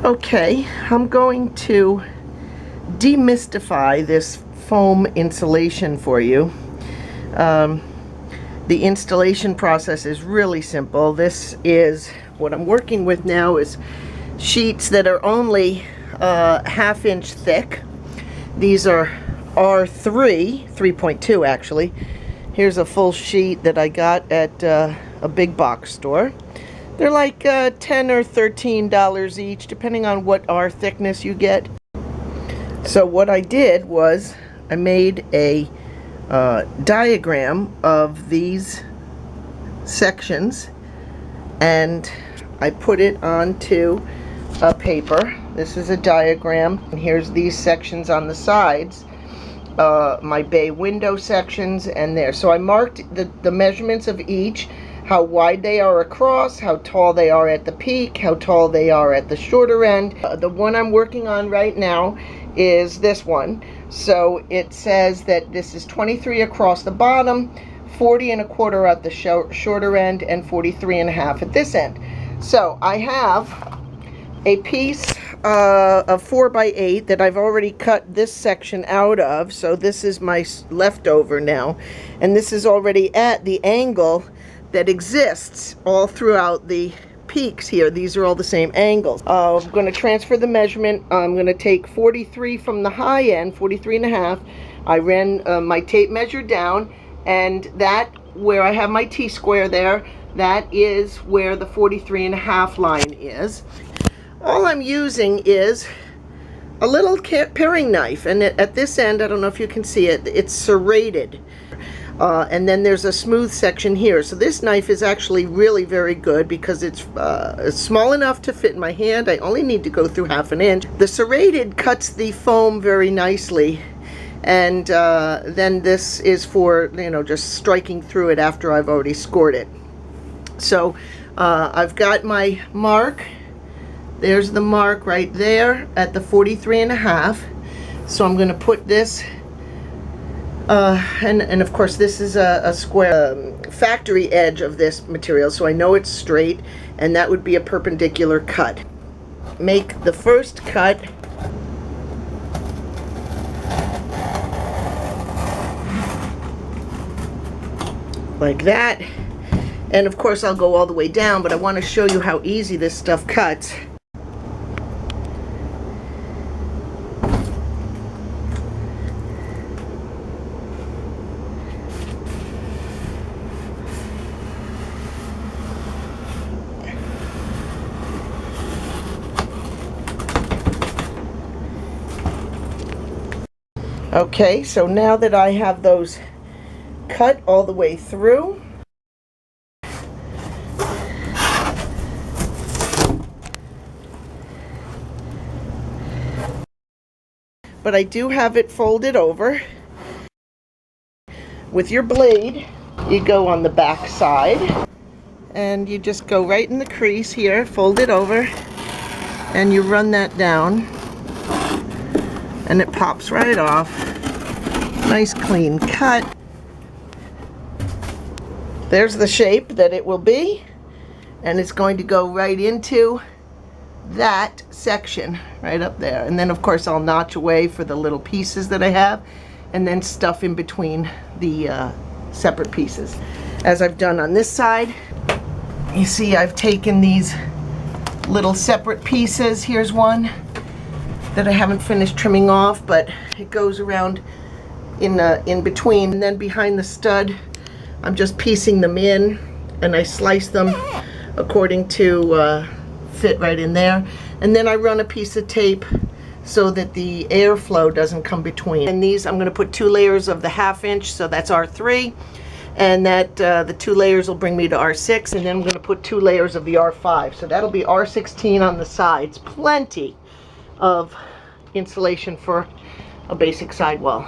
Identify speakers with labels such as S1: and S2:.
S1: Okay, I'm going to demystify this foam insulation for you. The installation process is really simple. This is what I'm working with now is sheets that are only ½ inch thick. These are R3.2 actually. Here's a full sheet that I got at a big box store. They're like $10 or $13 each, depending on what R thickness you get. So what I did was I made a diagram of these sections, and I put it onto a paper. This is a diagram, and here's these sections on the sides, my bay window sections, and there. So I marked the measurements of each, how wide they are across, how tall they are at the peak, how tall they are at the shorter end. The one I'm working on right now is this one. So it says that this is 23 across the bottom, 40¼ at the shorter end, and 43½ at this end. So I have a piece of 4x8 that I've already cut this section out of. So this is my leftover now, and this is already at the angle that exists all throughout the peaks here. These are all the same angles. I'm going to transfer the measurement. I'm going to take 43 from the high end, 43½. I ran my tape measure down, and that where I have my T-square there, that is where the 43½ line is. All I'm using is a little paring knife, and at this end, I don't know if you can see it, it's serrated. And then there's a smooth section here. So this knife is actually really very good because it's small enough to fit in my hand. I only need to go through ½ inch. The serrated cuts the foam very nicely, and then this is for, you know, just striking through it after I've already scored it. So I've got my mark. There's the mark right there at the 43½. So I'm going to put this. And of course this is a square factory edge of this material, so I know it's straight, and that would be a perpendicular cut. Make the first cut. Like that. And of course I'll go all the way down, but I want to show you how easy this stuff cuts. Okay, so now that I have those cut all the way through, but I do have it folded over. With your blade, you go on the back side, and you just go right in the crease here, fold it over, and you run that down. And it pops right off. Nice clean cut. There's the shape that it will be, and it's going to go right into that section right up there. And then of course I'll notch away for the little pieces that I have, and then stuff in between the separate pieces. As I've done on this side, you see I've taken these little separate pieces. Here's one that I haven't finished trimming off, but it goes around in between, and then behind the stud I'm just piecing them in, and I slice them according to fit right in there, and then I run a piece of tape so that the airflow doesn't come between. And these I'm going to put 2 layers of the ½ inch, so that's R3, and that the 2 layers will bring me to R6, and then I'm going to put 2 layers of the R5, so that'll be R16 on the sides. Plenty of insulation for a basic sidewall.